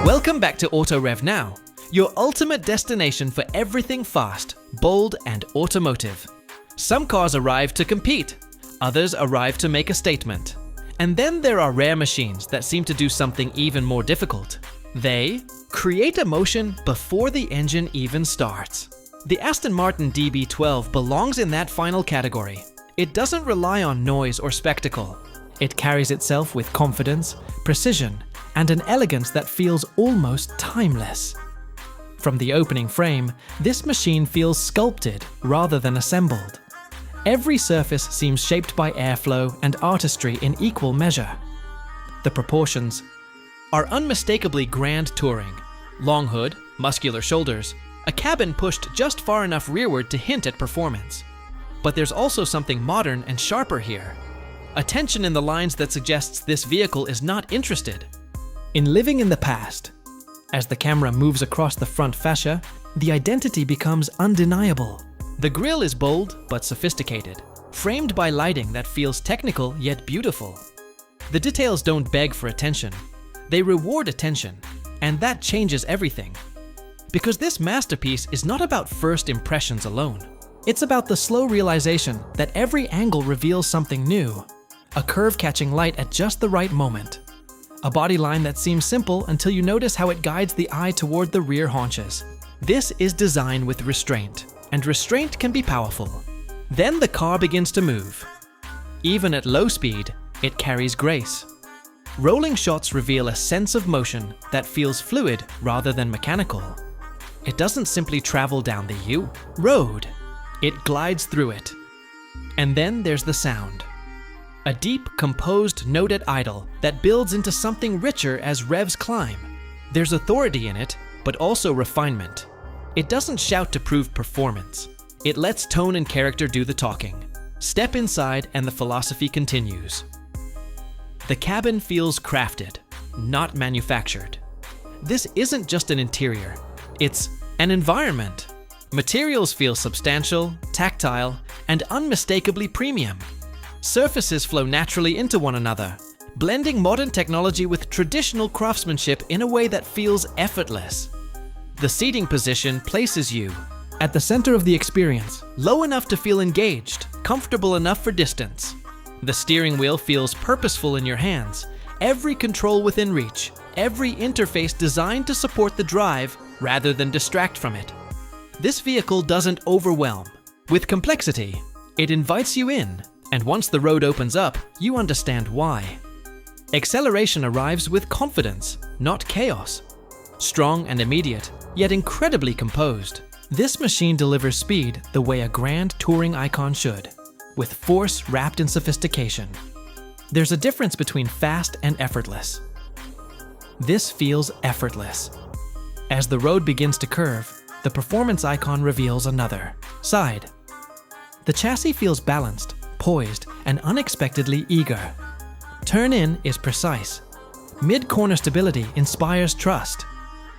Welcome back to Auto Rev Now, your ultimate destination for everything fast, bold, and automotive. Some cars arrive to compete, others arrive to make a statement. And then there are rare machines that seem to do something even more difficult. They create emotion before the engine even starts. The Aston Martin DB12 belongs in that final category. It doesn't rely on noise or spectacle. It carries itself with confidence, precision, and an elegance that feels almost timeless. From the opening frame, this machine feels sculpted rather than assembled. Every surface seems shaped by airflow and artistry in equal measure. The proportions are unmistakably grand touring. Long hood, muscular shoulders, a cabin pushed just far enough rearward to hint at performance. But there's also something modern and sharper here. A tension in the lines that suggests this vehicle is not interested in living in the past. As the camera moves across the front fascia, the identity becomes undeniable. The grille is bold but sophisticated, framed by lighting that feels technical yet beautiful. The details don't beg for attention, they reward attention, and that changes everything. Because this masterpiece is not about first impressions alone. It's about the slow realization that every angle reveals something new. A curve catching light at just the right moment. A body line that seems simple until you notice how it guides the eye toward the rear haunches. This is design with restraint, and restraint can be powerful. Then the car begins to move. Even at low speed, it carries grace. Rolling shots reveal a sense of motion that feels fluid rather than mechanical. It doesn't simply travel down the road, it glides through it. And then there's the sound. A deep, composed note at idle that builds into something richer as revs climb. There's authority in it, but also refinement. It doesn't shout to prove performance. It lets tone and character do the talking. Step inside and the philosophy continues. The cabin feels crafted, not manufactured. This isn't just an interior, it's an environment. Materials feel substantial, tactile, and unmistakably premium. Surfaces flow naturally into one another, blending modern technology with traditional craftsmanship in a way that feels effortless. The seating position places you at the center of the experience, low enough to feel engaged, comfortable enough for distance. The steering wheel feels purposeful in your hands, every control within reach, every interface designed to support the drive rather than distract from it. This vehicle doesn't overwhelm. With complexity, it invites you in. And once the road opens up, you understand why. Acceleration arrives with confidence, not chaos. Strong and immediate, yet incredibly composed. This machine delivers speed the way a grand touring icon should, with force wrapped in sophistication. There's a difference between fast and effortless. This feels effortless. As the road begins to curve, the performance icon reveals another side. The chassis feels balanced, poised, and unexpectedly eager. Turn-in is precise. Mid-corner stability inspires trust.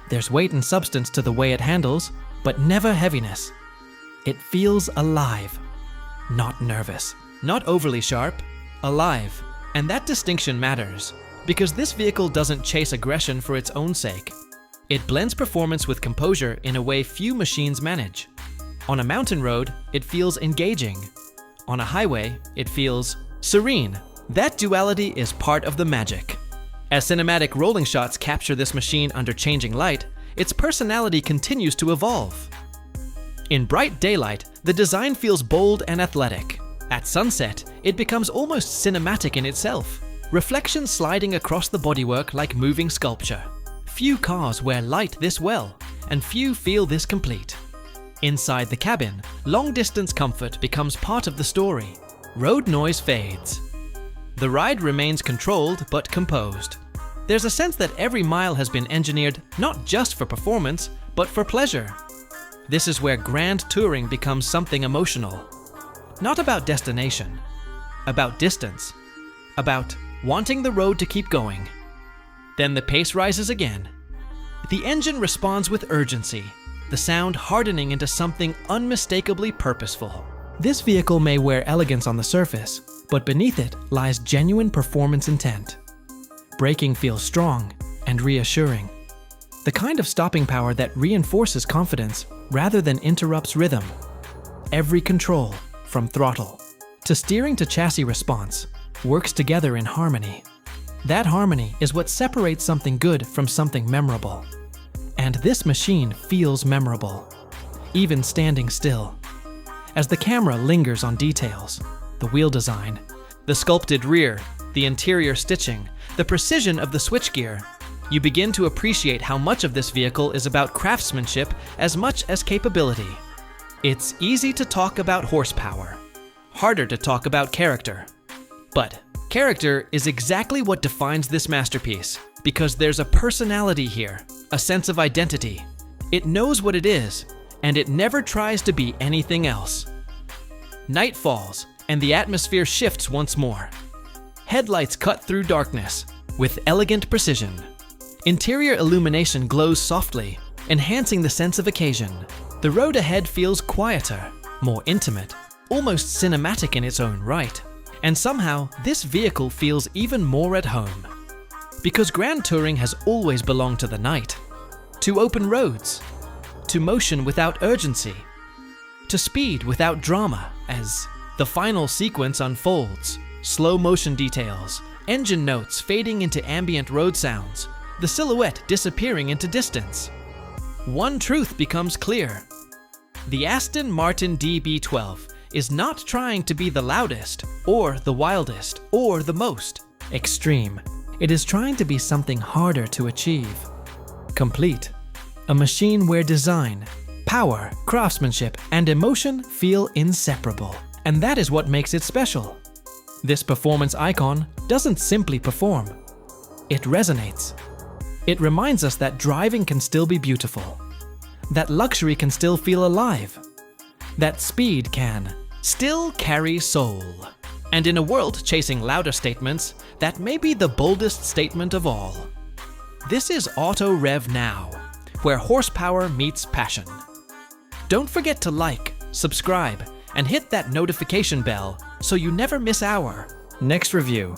There's weight and substance to the way it handles, but never heaviness. It feels alive, not nervous. Not overly sharp, alive. And that distinction matters, because this vehicle doesn't chase aggression for its own sake. It blends performance with composure in a way few machines manage. On a mountain road, it feels engaging. On a highway, it feels serene. That duality is part of the magic. As cinematic rolling shots capture this machine under changing light, its personality continues to evolve. In bright daylight, the design feels bold and athletic. At sunset, it becomes almost cinematic in itself, reflections sliding across the bodywork like moving sculpture. Few cars wear light this well, and few feel this complete. Inside the cabin, long-distance comfort becomes part of the story. Road noise fades. The ride remains controlled but composed. There's a sense that every mile has been engineered not just for performance, but for pleasure. This is where grand touring becomes something emotional. Not about destination, about distance, about wanting the road to keep going. Then the pace rises again. The engine responds with urgency, the sound hardening into something unmistakably purposeful. This vehicle may wear elegance on the surface, but beneath it lies genuine performance intent. Braking feels strong and reassuring. The kind of stopping power that reinforces confidence rather than interrupts rhythm. Every control, from throttle to steering to chassis response, works together in harmony. That harmony is what separates something good from something memorable. And this machine feels memorable, even standing still. As the camera lingers on details, the wheel design, the sculpted rear, the interior stitching, the precision of the switchgear, you begin to appreciate how much of this vehicle is about craftsmanship as much as capability. It's easy to talk about horsepower, harder to talk about character. But character is exactly what defines this masterpiece, because there's a personality here, a sense of identity. It knows what it is, and it never tries to be anything else. Night falls, and the atmosphere shifts once more. Headlights cut through darkness with elegant precision. Interior illumination glows softly, enhancing the sense of occasion. The road ahead feels quieter, more intimate, almost cinematic in its own right. And somehow, this vehicle feels even more at home. Because Grand Touring has always belonged to the night, to open roads, to motion without urgency, to speed without drama as the final sequence unfolds. Slow motion details, engine notes fading into ambient road sounds, the silhouette disappearing into distance. One truth becomes clear. The Aston Martin DB12 is not trying to be the loudest, or the wildest, or the most extreme. It is trying to be something harder to achieve. Complete. A machine where design, power, craftsmanship, and emotion feel inseparable. And that is what makes it special. This performance icon doesn't simply perform. It resonates. It reminds us that driving can still be beautiful, that luxury can still feel alive, that speed can still carry soul. And in a world chasing louder statements, that may be the boldest statement of all. This is Auto Rev Now, where horsepower meets passion. Don't forget to like, subscribe, and hit that notification bell so you never miss our next review.